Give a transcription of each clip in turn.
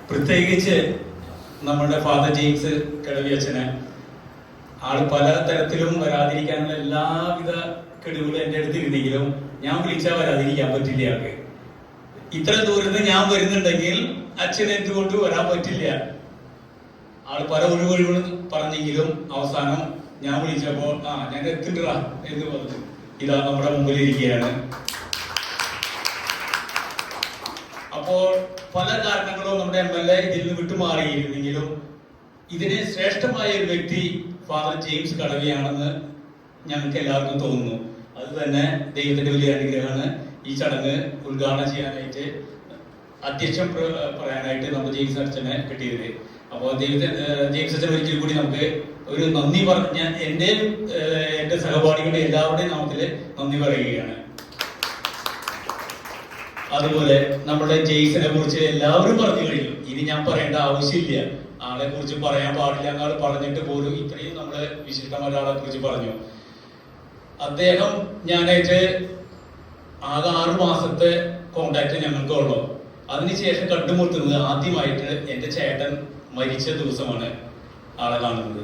പ്രത്യേകിച്ച് നമ്മുടെ father James കെടവി അച്ഛന് ആള് പല തരത്തിലും വരാതിരിക്കാനുള്ള എല്ലാവിധ കഴിവുകളും എൻ്റെ അടുത്ത് ഉണ്ടെങ്കിലും ഞാൻ വിളിച്ചാൽ വരാതിരിക്കാൻ പറ്റില്ല. ആൾക്ക് ഇത്ര ദൂരത്ത് ഞാൻ വരുന്നുണ്ടെങ്കിൽ അച്ഛൻ എന്തുകൊണ്ട് വരാൻ പറ്റില്ല. ആള് പല ഒഴിവുകളും പറഞ്ഞെങ്കിലും അവസാനം ഞാൻ വിളിച്ചപ്പോ ഞാൻ എത്തിണ്ടാ എന്ന് പറഞ്ഞു. ഇതാ നമ്മുടെ മുമ്പിൽ ഇരിക്കുകയാണ്. അപ്പോൾ പല കാരണങ്ങളും നമ്മുടെ MLA ഇതിൽ നിന്ന് വിട്ടുമാറിയിരുന്നെങ്കിലും ഇതിന് ശ്രേഷ്ഠമായ ഒരു വ്യക്തി ഫാദർ ജെയിംസ് കടവിയാണെന്ന് ഞങ്ങൾക്ക് എല്ലാവർക്കും തോന്നുന്നു. അത് തന്നെ ദൈവത്തിന്റെ വലിയ അനുഗ്രഹമാണ്. ഈ ചടങ്ങ് ഉദ്ഘാടനം ചെയ്യാനായിട്ട് അധ്യക്ഷം പറയാനായിട്ട് നമ്മുടെ ജെയിംസ് അച്ഛനെ കിട്ടിയത്. അപ്പോൾ ജെയിംസ് അച്ഛൻ ഒരിക്കൽ കൂടി നമുക്ക് ഒരു നന്ദി പറഞ്ഞ എന്റെ സഹപാഠികളുടെ എല്ലാവരുടെയും നാമത്തിൽ നന്ദി പറയുകയാണ്. അതുപോലെ നമ്മുടെ ജെയ്സിനെ കുറിച്ച് എല്ലാവരും പറഞ്ഞു കഴിഞ്ഞു. ഇനി ഞാൻ പറയേണ്ട ആവശ്യമില്ല. ആളെ കുറിച്ച് പറയാൻ പാടില്ല എന്നാൾ പറഞ്ഞിട്ട് പോലും ഇത്രയും നമ്മള് വിശിഷ്ടമായ ഒരാളെ കുറിച്ച് പറഞ്ഞു. അദ്ദേഹം ഞാനായിട്ട് ആകെ 6 മാസത്തെ കോണ്ടാക്ട് ഞങ്ങൾക്കുള്ളൂ. അതിനുശേഷം കണ്ടുമുട്ടുന്നത് ആദ്യമായിട്ട് എൻ്റെ ചേട്ടൻ മരിച്ച ദിവസമാണ് ആളെ കാണുന്നത്.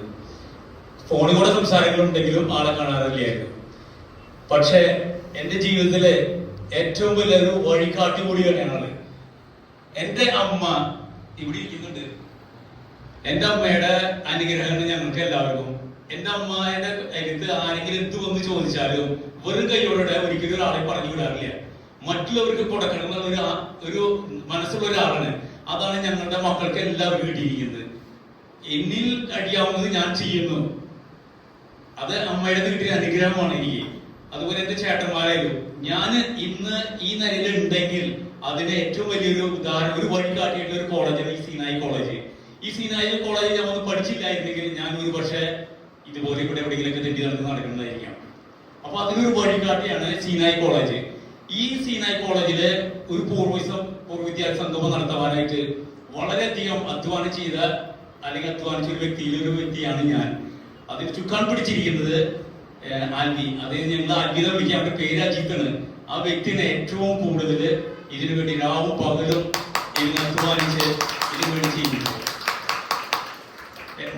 ഫോണിൽ കൂടെ സംസാരങ്ങളുണ്ടെങ്കിലും ആളെ കാണാറില്ലായിരുന്നു. പക്ഷെ എൻ്റെ ജീവിതത്തിലെ ഏറ്റവും വലിയൊരു വഴികാട്ടി കൂടി തന്നെയാണ്. എൻ്റെ അമ്മ ഇവിടെ ഇരിക്കുന്നുണ്ട്. എൻ്റെ അമ്മയുടെ അനുഗ്രഹങ്ങൾ ഞങ്ങൾക്ക് എല്ലാവർക്കും. എൻ്റെ അമ്മയുടെ അടുത്ത് ആരെങ്കിലും എന്ത് വന്ന് ചോദിച്ചാലും വെറും കൈയോടെ ഒരിക്കലും ഒരാളെ പറഞ്ഞു വിടാറില്ല. മറ്റുള്ളവർക്ക് കൊടുക്കണം എന്നുള്ള ഒരു മനസ്സുള്ള ഒരാളാണ്. അതാണ് ഞങ്ങളുടെ മക്കൾക്ക് എല്ലാവരും കിട്ടിയിരിക്കുന്നത്. എന്നിൽ കഴിയാവുന്നത് ഞാൻ ചെയ്യുന്നു. അത് അമ്മയുടെ കിട്ടിയ അനുഗ്രഹമാണ് എനിക്ക്. അതുപോലെ എന്റെ ചേട്ടന്മാരായാലും ഞാൻ ഇന്ന് ഈ നിലയിൽ ഉണ്ടെങ്കിൽ അതിന് ഏറ്റവും വലിയൊരു ഉദാഹരണം, ഒരു വഴി കാട്ടിയിട്ടുള്ള ഒരു കോളേജാണ് ഈ സീനായി കോളേജ്. ഈ സീനായി കോളേജിൽ ഞാൻ ഒന്ന് പഠിച്ചില്ലായിരുന്നെങ്കിൽ ഞാൻ ഒരു പക്ഷേ ഇതുപോലെ ഇവിടെ എവിടെയെങ്കിലൊക്കെ തെറ്റി നടക്കുന്നതായിരിക്കാം. അപ്പൊ അതിനൊരു വഴികാട്ടിയാണ് സീനായി കോളേജ്. ഈ സീനായി കോളേജില് ഒരു പൂർവ്വ വിദ്യാർത്ഥി സംഗമം നടത്തുവാനായിട്ട് വളരെയധികം അധ്വാനിച്ച ഒരു വ്യക്തിയാണ് ഞാൻ. അതിൽ ചുക്കാൻ പിടിച്ചിരിക്കുന്നത് ആൽവി. അതായത് ഞങ്ങൾ ആൽവിത വിളിക്കാൻ അവരുടെ പേര് അജിത്താണ്. ആ വ്യക്തിനെ ഏറ്റവും കൂടുതൽ ഇതിനു വേണ്ടി രാവും പകലും അധ്വാനിച്ച് ഇതിനു വേണ്ടി ചെയ്യുന്നു.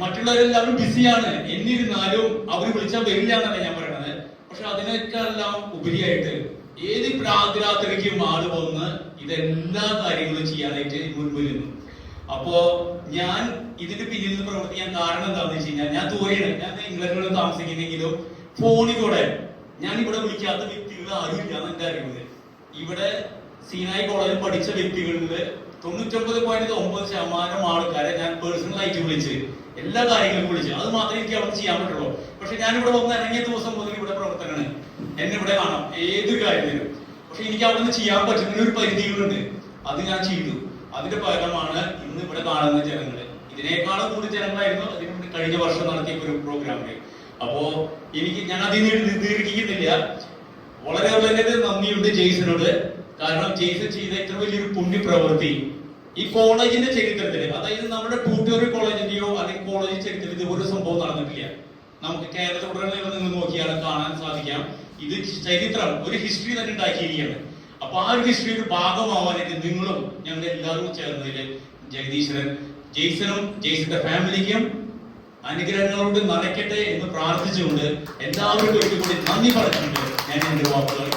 മറ്റുള്ളവരെല്ലാവരും ബിസിയാണ്. എന്നിരുന്നാലും അവർ വിളിച്ചാൽ വരില്ല എന്നല്ല ഞാൻ പറയണത്. പക്ഷെ അതിനേക്കാളെല്ലാം ഉപരിയായിട്ട് ഏത് പ്രാതരാത്രിക്കും ആള് വന്ന് ഇതെല്ലാ കാര്യങ്ങളും ചെയ്യാനായിട്ട് മുൻപിൽ നിന്നു. അപ്പോ ഞാൻ ഇതിന്റെ പിന്നിൽ നിന്ന് പ്രവർത്തിക്കാൻ കാരണം എന്താണെന്ന് വെച്ച് കഴിഞ്ഞാൽ ഞാൻ ദൂരെയാണ്. ഞാൻ ഇംഗ്ലണ്ടിൽ താമസിക്കുന്നെങ്കിലും ഫോണിലൂടെ ഞാൻ ഇവിടെ വിളിക്കാത്ത വ്യക്തികൾ ആരും ഇല്ലാന്ന് എന്റെ അറിയുന്നത്. ഇവിടെ സീനായി കോളേജിൽ പഠിച്ച വ്യക്തികളിൽ 99.9% ആൾക്കാരെ ഞാൻ പേഴ്സണലായിട്ട് വിളിച്ച് എല്ലാ കാര്യങ്ങളും വിളിച്ച് അത് മാത്രമേ എനിക്ക് അവിടെ ചെയ്യാൻ പറ്റുള്ളൂ. പക്ഷെ ഞാനിവിടെ വന്ന് ഇറങ്ങിയ ദിവസം മുതൽ ഇവിടെ പ്രവർത്തനമാണ്. എന്നെ ഇവിടെ കാണാം ഏതൊരു കാര്യത്തിലും. പക്ഷെ എനിക്ക് അവിടെ നിന്ന് ചെയ്യാൻ പറ്റുന്ന ഒരു പരിധികളുണ്ട്. അത് ഞാൻ ചെയ്തു. അതിന്റെ പകരമാണ് ഇന്ന് ഇവിടെ കാണുന്ന ജനങ്ങള്. ഇതിനേക്കാളും കൂടുതൽ ജനങ്ങളായിരുന്നു അതിന് കഴിഞ്ഞ വർഷം നടത്തിയ ഒരു പ്രോഗ്രാമില്. അപ്പോ ഞാൻ അതിൽ ദീർഘിക്കുന്നില്ല. വളരെ വളരെ നന്ദിയുണ്ട് ജെയ്സിനോട്. കാരണം ജെയ്സൺ ചെയ്ത ഇത്ര വലിയൊരു പുണ്യപ്രവൃത്തി ഈ കോളേജിന്റെ ചരിത്രത്തില്, അതായത് നമ്മുടെ ട്യൂട്ടോറിയൽ കോളേജിന്റെയോ അല്ലെങ്കിൽ കോളേജ് ചരിത്രത്തിൽ ഇതുപോലെ സംഭവം നടന്നിട്ടില്ല. നമുക്ക് കേരളത്തിലുടനീളം നിന്ന് നോക്കിയാൽ കാണാൻ സാധിക്കാം. ഇത് ചരിത്രം, ഒരു ഹിസ്റ്ററി തന്നെ ഉണ്ടാക്കിയിരിക്കുകയാണ്. അപ്പൊ ആ ഒരു ഹിസ്റ്ററിയുടെ ഭാഗമാവാനായിട്ട് നിങ്ങളും ഞങ്ങൾ എല്ലാവരും ചേർന്നതില് ജെയ്സനും ജെയ്സന്റെ ഫാമിലിക്കും അനുഗ്രഹങ്ങളോട് നിറയ്ക്കട്ടെ എന്ന് പ്രാർത്ഥിച്ചുകൊണ്ട് എല്ലാവർക്കും ഒരിക്കൽ കൂടി നന്ദി പറഞ്ഞുകൊണ്ട് ഞാൻ എന്റെ വാക്കുകൾ